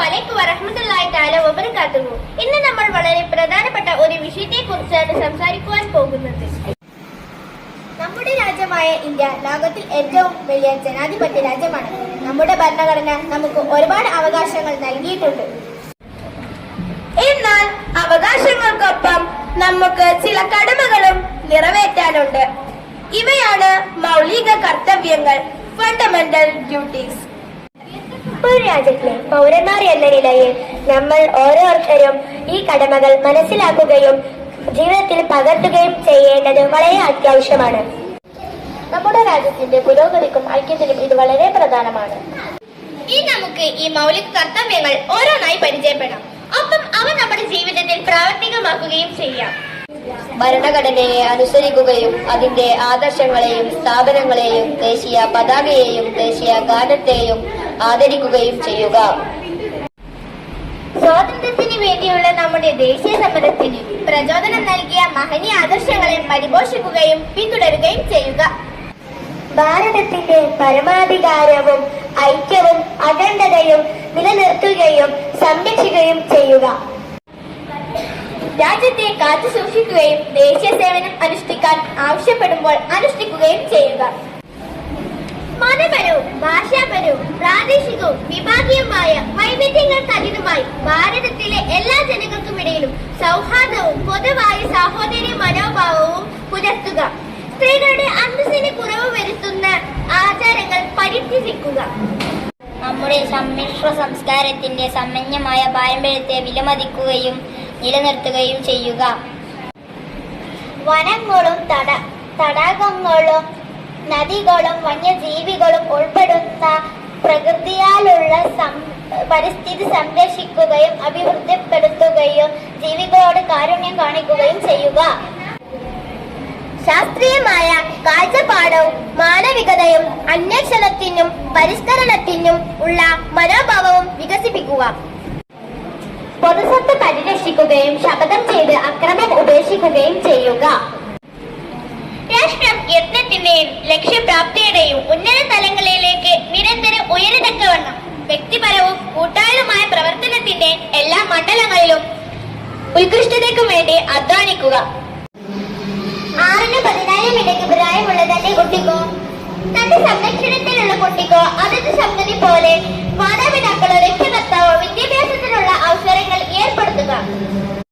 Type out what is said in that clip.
അസ്സലാമു വറഹ്മത്തുള്ളാഹി തആല വബറകാതുഹു. ഇന്ന് നമ്മൾ വളരെ പ്രധാനപ്പെട്ട ഒരു വിഷയത്തെക്കുറിച്ചാണ് സംസാരിക്കുവാൻ പോകുന്നത്. നമ്മുടെ രാജ്യമായ ഇന്ത്യ ലോകത്തിൽ ഏറ്റവും വലിയ ജനാധിപത്യ രാജ്യമാണ്. നമ്മുടെ ഭരണഘടന നമുക്ക് ഒരുപാട് അവകാശങ്ങൾ നൽകിയിട്ടുണ്ട്. എന്നാൽ അവകാശങ്ങൾക്കൊപ്പം നമുക്ക് ചില കടമകളും നിറവേറ്റാനുണ്ട്. ഇവയാണ് മൗലിക കർത്തവ്യങ്ങൾ, ഫണ്ടമെന്റൽ ഡ്യൂട്ടീസ്. ഒരു രാജ്യത്തിലെ പൗരന്മാർ എന്ന നിലയിൽ നമ്മൾ ഓരോരുത്തരും ഈ കടമകൾ മനസ്സിലാക്കുകയും ജീവിതത്തിൽ പകർത്തുകയും ചെയ്യേണ്ടത് വളരെ അത്യാവശ്യമാണ്. നമ്മുടെ രാജ്യത്തിന്റെ പുരോഗതിക്കും ഐക്യത്തിനും ഇത് വളരെ പ്രധാനമാണ്. ഇനി നമുക്ക് ഈ മൗലിക കർത്തവ്യങ്ങൾ ഓരോന്നായി പരിചയപ്പെടാം. ഒപ്പം അവ നമ്മുടെ ജീവിതത്തിൽ പ്രാവർത്തികമാക്കുകയും ചെയ്യാം. ഭരണഘടനയെ അനുസരിക്കുകയും അതിന്റെ ആദർശങ്ങളെയും സ്ഥാപനങ്ങളെയും ദേശീയ പതാകയെയും ദേശീയ ഗാനത്തെയും ആദരിക്കുകയും ചെയ്യുക. സ്വാതന്ത്ര്യത്തിന് വേണ്ടിയുള്ള നമ്മുടെ ദേശീയ സമരത്തിന് പ്രചോദനം നൽകിയ മഹനീയ ആദർശങ്ങളെ പരിപോഷിക്കുകയും പിന്തുടരുകയും ചെയ്യുക. ഭാരതത്തിന്റെ പരമാധികാരവും ഐക്യവും അഖണ്ഡതയും നിലനിർത്തുകയും സംരക്ഷിക്കുകയും ചെയ്യുക. രാജ്യത്തെ കാത്തു സൂക്ഷിക്കുകയും ദേശീയ സേവനം അനുഷ്ഠിക്കാൻ ആവശ്യപ്പെടുമ്പോൾ അനുഷ്ഠിക്കുകയും ചെയ്യുക. മതപരവും ഭാഷാപരവും പ്രാദേശികവും വിഭാഗീയമായ വൈവിധ്യങ്ങൾക്കതീതമായി ഭാരതത്തിലെ എല്ലാ ജനങ്ങൾക്കുമിടയിലും സൗഹാർദ്ദവും പൊതുവായ സാഹോദര്യ മനോഭാവവും പുലർത്തുക. സ്ത്രീകളുടെ അന്തസ്സിന് കുറവ് വരുത്തുന്ന ആചാരങ്ങൾ പരിത്യജിക്കുക. നമ്മുടെ സമ്മിശ്ര സംസ്കാരത്തിന്റെ സമ്പന്നമായ പാരമ്പര്യത്തെ വിലമതിക്കുകയും നിലനിർത്തുകയും ചെയ്യുക. വനങ്ങളും തടാകങ്ങളും നദികളും വന്യജീവികളും ഉൾപ്പെടുന്ന പ്രകൃതിയാലുള്ള പരിസ്ഥിതി സംരക്ഷിക്കുകയും അഭിവൃദ്ധിപ്പെടുത്തുകയും ജീവികളോട് കാരുണ്യം കാണിക്കുകയും ചെയ്യുക. ശാസ്ത്രീയമായ കാഴ്ചപ്പാടവും മാനവികതയും അന്വേഷണത്തിനും പരിഷ്കരണത്തിനും ഉള്ള മനോഭാവവും വികസിപ്പിക്കുക. പൊതുസ്വത്ത് പരിരക്ഷിക്കുകയും ശപഥം ചെയ്ത് അക്രമം ഉപേക്ഷിക്കുകയും ചെയ്യുക. രാഷ്ട്രം യത്നത്തിന്റെയും ലക്ഷ്യപ്രാപ്തിയുടെയും ഉന്നത തലങ്ങളിലേക്ക് നിരന്തരം ഉയരത്തക്കവണ്ണം വ്യക്തിപരവും കൂട്ടായതുമായ പ്രവർത്തനത്തിന്റെ എല്ലാ മണ്ഡലങ്ങളിലും ഉത്കൃഷ്ടതയ്ക്കും വേണ്ടി അധ്വാനിക്കുക. 6-14 ഇടയ്ക്ക് പ്രായമുള്ള തന്റെ കുട്ടിക്കോ തന്റെ സംരക്ഷണത്തിലുള്ള കുട്ടിക്കോ അതത് സംഗതി പോലെ മാതാപിതാക്കളോ രക്ഷകർത്താവോ വിദ്യാഭ്യാസത്തിനുള്ള അവസരങ്ങൾ ഏർപ്പെടുത്തുക.